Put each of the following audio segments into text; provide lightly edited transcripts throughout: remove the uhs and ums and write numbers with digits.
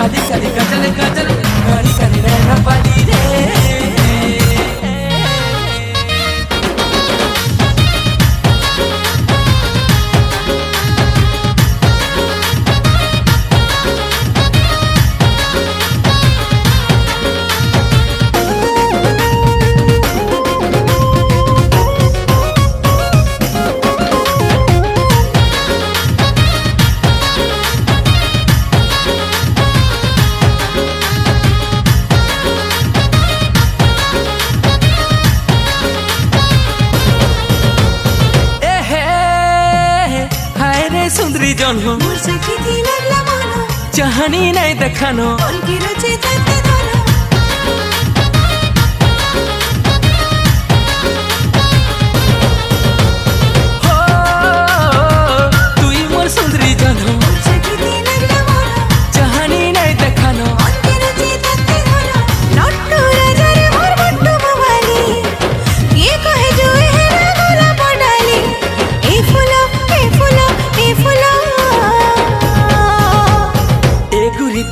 काली काली गजल गजल कारी कारी नैना वाली रे। सुंदरी जन हो चाहनी नहीं देखानो तुई मोर सुंदरी जन हो चाहनी नहीं देखानो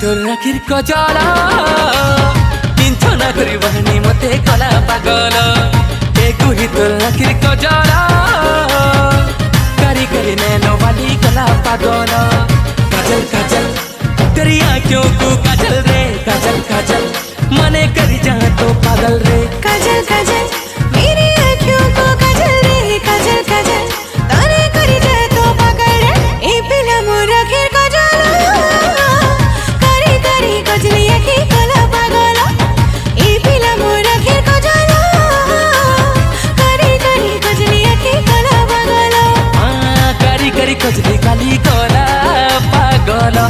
तोर राखिर कजला किंचो ना करी बहनी मते कला पागल ए गुही तोर राखिर कजला करी करी नैनो वाली कला पागल। काजल काजल तेरी आँखों को काजल रे काजल काजल मने करी जा तो पागल रे। काजल काजल मेरी आँखों को काजल रे काजल काजल तारे करी जा तो पागल रे। ए पिला मोर राखिर कजला कजली आँखी कला पागल ए पिला मोर राखिर कजला करी करी कजली आँखी कला पागल। करी करी कजली काली कला पागल।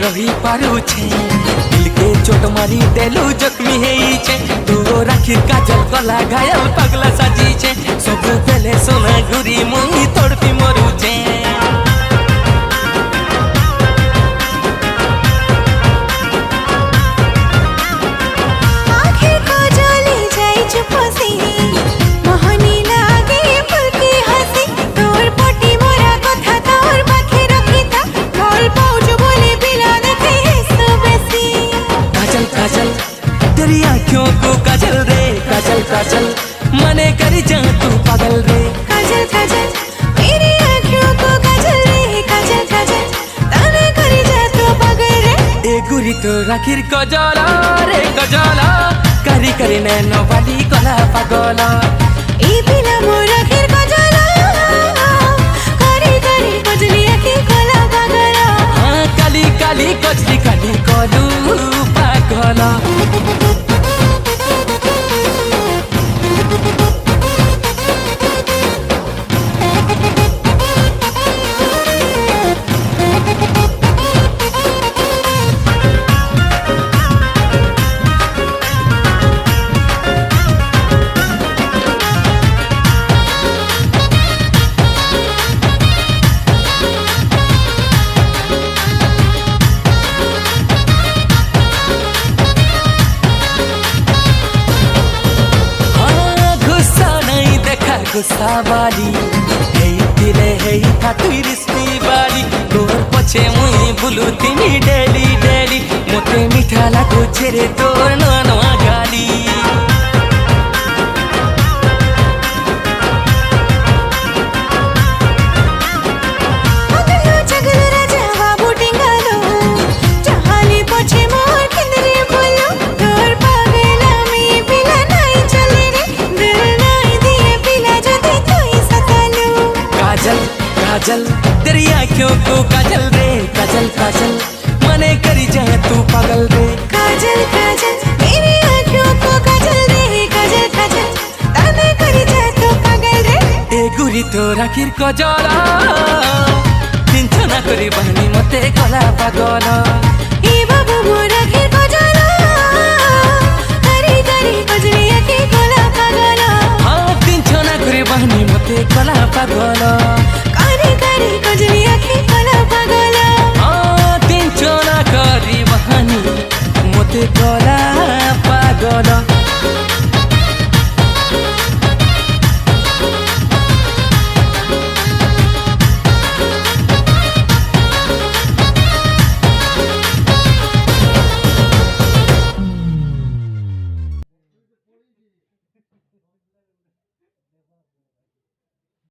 रही पारू छे दिल के चोट मारी देलू जख्मी हेई छे तू राखिर काजल कला घायल पगला साजी छे सब बेले सोना घुरी मुई तड़पी मरू छे। आखिर कजली जाई चुपसी मोहनी लागे फुलकी हसी तोर पटी मोरा कथा तोर पाखे रखिता ढोल पाउज बोले काजल तेरी आँखों को काजल रे काजल काजल मने करी जा तू पागल रे। काजल काजल मेरी आँखों को काजल रे काजल काजल तारे करी जा तू पागल रे। ए गुरी तो राखिर कजला रे कजला करी करी नैनो वाली कला पागल ए पिला मोर राखिर कजला करी करी कजली आँखी कला पागल। काली काली कजली काली कलू पागल। गुस्सा वाली हेई दिले हेई था तुई रिश्ती वाली तोर पछे मुई बुलू तिमी डेली डेली मोते मीठा लागो छेरे तोर ननवा गाली। काजल तेरी आँखों को काजल रे काजल काजल मने करी जा तू पागल रे। काजल काजल मेरी आँखों को काजल रे काजल काजल तारे करी जा तू पागल रे। ए गुरी तो राखिर कजला